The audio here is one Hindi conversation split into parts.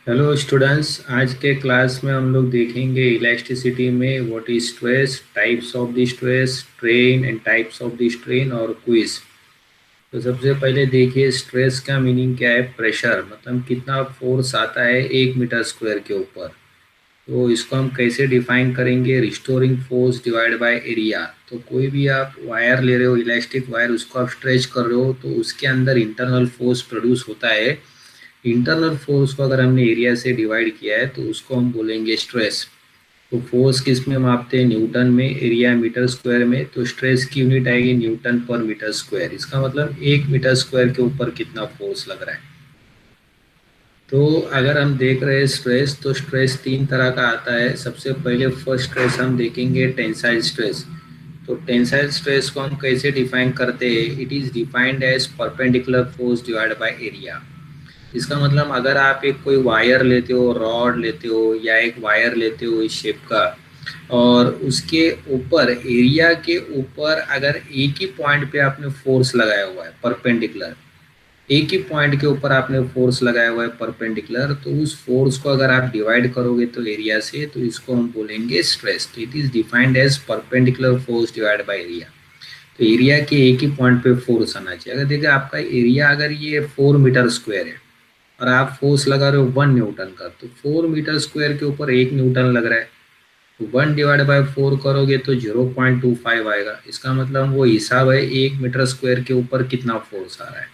हेलो स्टूडेंट्स, आज के क्लास में हम लोग देखेंगे इलास्टिसिटी में what is stress, types of the stress, strain and types of the strain और क्विज। तो सबसे पहले देखिए, स्ट्रेस का मीनिंग क्या है। प्रेशर मतलब कितना फोर्स आता है 1 मीटर स्क्वायर के ऊपर। तो इसको हम कैसे डिफाइन करेंगे, restoring force divide by area. तो कोई भी आप वायर ले रहे हो, इलास्टिक वायर, उसको आप स्ट्रेच कर रहे हो तो उसके अंदर इंटरनल फोर्स प्रोड्यूस होता है। इंटरनल फोर्स को अगर हमने एरिया से डिवाइड किया है तो उसको हम बोलेंगे स्ट्रेस। तो फोर्स किस में मापते हैं, न्यूटन में, एरिया मीटर स्क्वायर में। तो स्ट्रेस की यूनिट आएगी न्यूटन पर मीटर स्क्वायर। इसका मतलब 1 मीटर स्क्वायर के ऊपर कितना फोर्स लग रहा है। तो अगर हम देख रहे हैं स्ट्रेस, तो स्ट्रेस तीन तरह का आता है। सबसे पहले फर्स्ट स्ट्रेस हम देखेंगे टेंसाइल स्ट्रेस। तो टेंसाइल स्ट्रेस को हम कैसे डिफाइन करते हैं, it is defined as perpendicular force divide by area. इसका मतलब अगर आप एक कोई वायर लेते हो, रॉड लेते हो या एक वायर लेते हो इस शेप का, और उसके ऊपर, एरिया के ऊपर अगर एक ही पॉइंट पे आपने फोर्स लगाया हुआ है परपेंडिकुलर, एक ही पॉइंट के ऊपर आपने फोर्स लगाया हुआ है परपेंडिकुलर, तो उस फोर्स को अगर आप डिवाइड करोगे तो एरिया से, तो इसको हम बोलेंगे स्ट्रेस। तो it is defined as perpendicular force divide by area. तो एरिया के एक ही पॉइंट पे फोर्स आना चाहिए। अगर देखिए आपका एरिया अगर ये 4 मीटर स्क्वायर है और आप फोर्स लगा रहे हो 1 न्यूटन का, तो 4 मीटर स्क्वायर के ऊपर 1 न्यूटन लग रहा है। तो 1/4 करोगे तो 0.25 आएगा। इसका मतलब वो हिसाब है 1 मीटर स्क्वायर के ऊपर कितना फोर्स आ रहा है।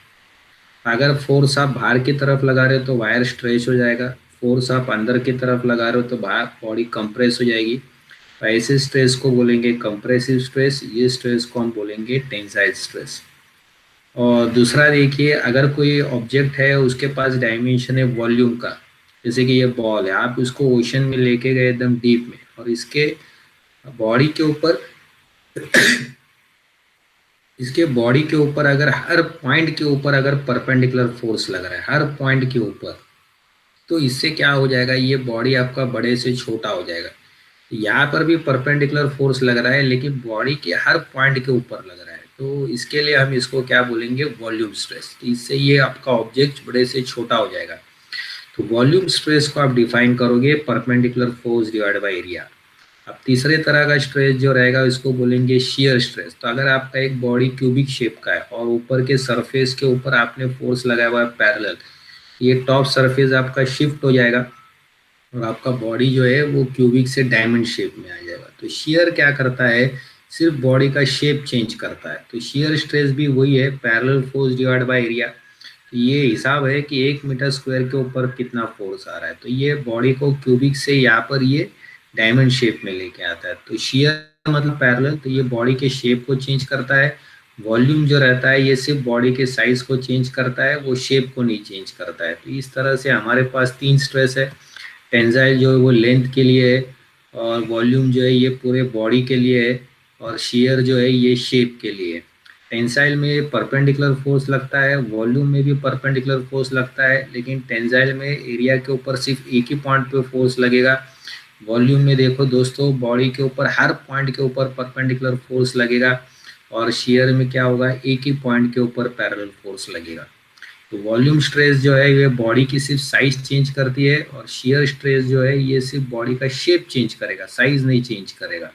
अगर फोर्स आप बाहर की तरफ लगा रहे हो तो वायर स्ट्रेच हो जाएगा। फोर्स आप अंदर की तरफ लगा रहे हो तो बाहर बॉडी कंप्रेस हो जाएगी। तो ऐसे स्ट्रेस को बोलेंगे कंप्रेसिव स्ट्रेस। ये स्ट्रेस को हम बोलेंगे टेंसाइल स्ट्रेस। और दूसरा देखिए, अगर कोई ऑब्जेक्ट है उसके पास डायमेंशन है वॉल्यूम का, जैसे कि ये बॉल है, आप उसको ओशन में लेके गए एकदम डीप में, और इसके बॉडी के ऊपर, इसके बॉडी के ऊपर अगर हर पॉइंट के ऊपर अगर परपेंडिकुलर फोर्स लग रहा है हर पॉइंट के ऊपर, तो इससे क्या हो जाएगा, ये बॉडी आपका बड़े से छोटा हो जाएगा। यहाँ पर भी परपेंडिकुलर फोर्स लग रहा है लेकिन बॉडी के हर पॉइंट के ऊपर लग रहा है, तो इसके लिए हम इसको क्या बोलेंगे, वॉल्यूम स्ट्रेस। तो इससे ये आपका ऑब्जेक्ट बड़े से छोटा हो जाएगा। तो वॉल्यूम स्ट्रेस को आप डिफाइन करोगे perpendicular force divide by area. अब तीसरे तरह का स्ट्रेस जो रहेगा इसको बोलेंगे शियर स्ट्रेस। तो अगर आपका एक बॉडी क्यूबिक शेप का है और ऊपर के सरफेस के ऊपर आपने फोर्स लगाया हुआ है पैरेलल, ये टॉप सरफेस आपका शिफ्ट हो जाएगा और आपका बॉडी जो है वो क्यूबिक से डायमंड शेप में आ जाएगा। तो शियर क्या करता है, सिर्फ बॉडी का शेप चेंज करता है। तो शियर स्ट्रेस भी वही है, parallel force divide by area. तो ये हिसाब है कि 1 मीटर स्क्वायर के ऊपर कितना फोर्स आ रहा है। तो ये बॉडी को क्यूबिक से यहाँ पर ये डायमंड शेप में लेके आता है। तो शियर मतलब पैरेलल, तो ये बॉडी के शेप को चेंज करता है। वॉल्यूम जो रहता है ये सिर्फ बॉडी के साइज को चेंज करता है, वो शेप को नहीं चेंज करता है। तो इस तरह से हमारे पास तीन स्ट्रेस है। टेंजाइल जो है वो लेंथ के लिए है, और वॉल्यूम जो है ये पूरे बॉडी के लिए है, और शेयर जो है ये शेप के लिए है। टेंसाइल में परपेंडिकुलर फोर्स लगता है, वॉल्यूम में भी परपेंडिकुलर फोर्स लगता है, लेकिन टेंसाइल में एरिया के ऊपर सिर्फ एक ही पॉइंट पे फोर्स लगेगा। वॉल्यूम में देखो दोस्तों, बॉडी के ऊपर हर पॉइंट के ऊपर परपेंडिकुलर फोर्स लगेगा, और शेयर में क्या होगा, एक ही पॉइंट के ऊपर पैरेलल फोर्स लगेगा। तो वॉल्यूम स्ट्रेस जो है ये बॉडी की सिर्फ साइज चेंज करती है, और शियर स्ट्रेस जो है ये सिर्फ बॉडी का शेप चेंज करेगा, साइज नहीं चेंज करेगा।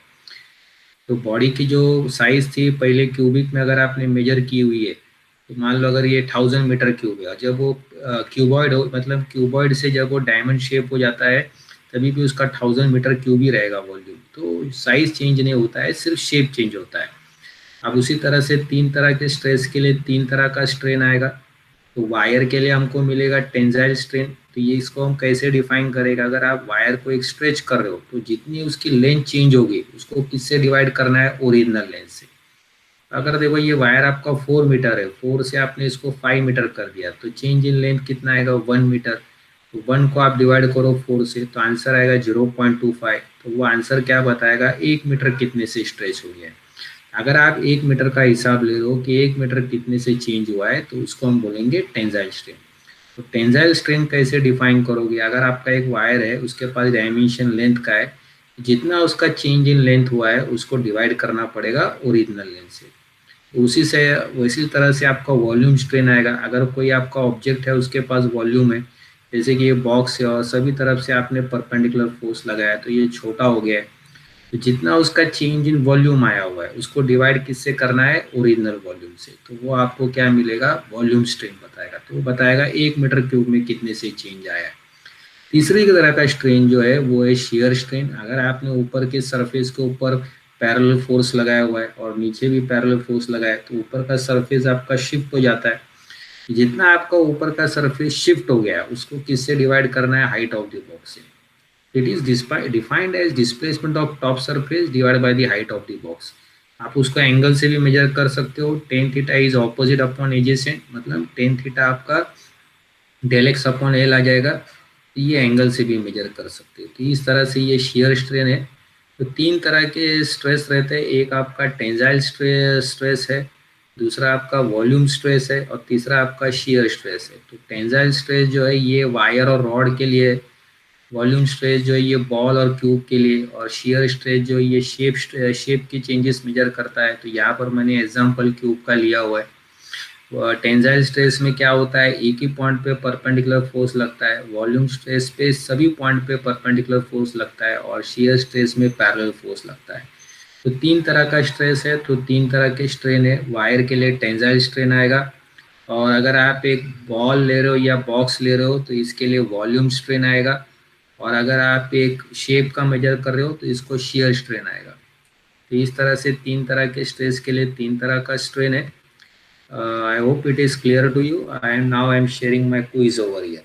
तो बॉडी की जो साइज थी पहले क्यूबिक में अगर आपने मेजर की हुई है, तो मान लो अगर ये 1000 मीटर क्यूब है, और जब वो क्यूबॉइड हो, मतलब क्यूबॉइड से जब वो डायमंड शेप हो जाता है, तभी भी उसका 1000 मीटर क्यूब ही रहेगा वॉल्यूम। तो साइज चेंज नहीं होता है, सिर्फ शेप चेंज होता है। अब उसी तरह से तीन तरह के स्ट्रेस के लिए तीन तरह का स्ट्रेन आएगा। तो वायर के लिए हमको मिलेगा टेंजाइल स्ट्रेन। तो ये इसको हम कैसे डिफाइन करेगा, अगर आप वायर को एक स्ट्रेच कर रहे हो तो जितनी उसकी लेंथ चेंज होगी उसको किससे डिवाइड करना है, ओरिजिनल लेंथ से। अगर देखो ये वायर आपका 4 मीटर है, 4 से आपने इसको 5 मीटर कर दिया, तो चेंज इन लेंथ कितना आएगा, 1 मीटर। तो 1 को आप डिवाइड करो 4 से तो आंसर आएगा 0.25। तो वो आंसर क्या बताएगा, 1 मीटर कितने से स्ट्रेच हो गया है। अगर आप 1 मीटर का हिसाब ले लो कि 1 मीटर कितने से चेंज हुआ है, तो उसको हम बोलेंगे टेंजाइल स्ट्रेन। तो टेंजाइल स्ट्रेन कैसे डिफाइन करोगे, अगर आपका एक वायर है उसके पास डायमेंशन लेंथ का है, जितना उसका चेंज इन लेंथ हुआ है उसको डिवाइड करना पड़ेगा ओरिजिनल लेंथ से। तो उसी तरह से आपका वॉल्यूम स्ट्रेन आएगा। अगर कोई आपका ऑब्जेक्ट है उसके पास वॉल्यूम है जैसे कि ये बॉक्स है और सभी तरफ से आपने परपेंडिकुलर फोर्स लगाया तो ये छोटा हो गया है। तो जितना उसका चेंज इन वॉल्यूम आया हुआ है उसको डिवाइड किससे करना है, ओरिजिनल वॉल्यूम से। तो वो आपको क्या मिलेगा, वॉल्यूम स्ट्रेन बताएगा। तो वो बताएगा 1 मीटर क्यूब में कितने से चेंज आया है। तीसरी तरह का स्ट्रेन जो है वो है शेयर स्ट्रेन। अगर आपने ऊपर के सरफेस के ऊपर पैरेलल फोर्स लगाया हुआ है और नीचे भी पैरेलल फोर्स लगाया है तो ऊपर का सरफेस आपका शिफ्ट हो जाता है। जितना आपका ऊपर का सरफेस शिफ्ट हो गया है उसको किससे डिवाइड करना है, हाइट ऑफ द बॉक्स से। It is defined as displacement of top surface divide by the height of the box. आप उसको एंगल से भी मेजर कर सकते हो। Tan theta is opposite upon adjacent, मतलब टेन थीटा आपका डेल एक्स अपॉन एल आ जाएगा। तो ये एंगल से भी मेजर कर सकते हो। तो इस तरह से ये शेयर स्ट्रेन है। तो तीन तरह के स्ट्रेस रहते हैं, एक आपका टेंजाइल स्ट्रेस है, दूसरा आपका वॉल्यूम स्ट्रेस है और तीसरा आपका शेयर स्ट्रेस है। तो टेंजाइल स्ट्रेस जो है ये वायर और रॉड के लिए, वॉल्यूम स्ट्रेस जो है ये बॉल और क्यूब के लिए, और शेयर स्ट्रेस जो है ये शेप की चेंजेस मेजर करता है। तो यहाँ पर मैंने एग्जांपल क्यूब का लिया हुआ है। टेंजाइल स्ट्रेस में क्या होता है, एक ही पॉइंट पे परपेंडिकुलर फोर्स लगता है। वॉल्यूम स्ट्रेस पे सभी पॉइंट पे परपेंडिकुलर फोर्स लगता है और शेयर स्ट्रेस में पैरेलल फोर्स लगता है। तो तीन तरह का स्ट्रेस है, तो तीन तरह के स्ट्रेन है। वायर के लिए टेंजाइल स्ट्रेन आएगा, और अगर आप एक बॉल ले रहे हो या बॉक्स ले रहे हो तो इसके लिए वॉल्यूम स्ट्रेन आएगा, और अगर आप एक शेप का मेजर कर रहे हो तो इसको शेयर स्ट्रेन आएगा। तो इस तरह से तीन तरह के स्ट्रेस के लिए तीन तरह का स्ट्रेन है। I hope it is clear to you. I am now sharing my quiz over here.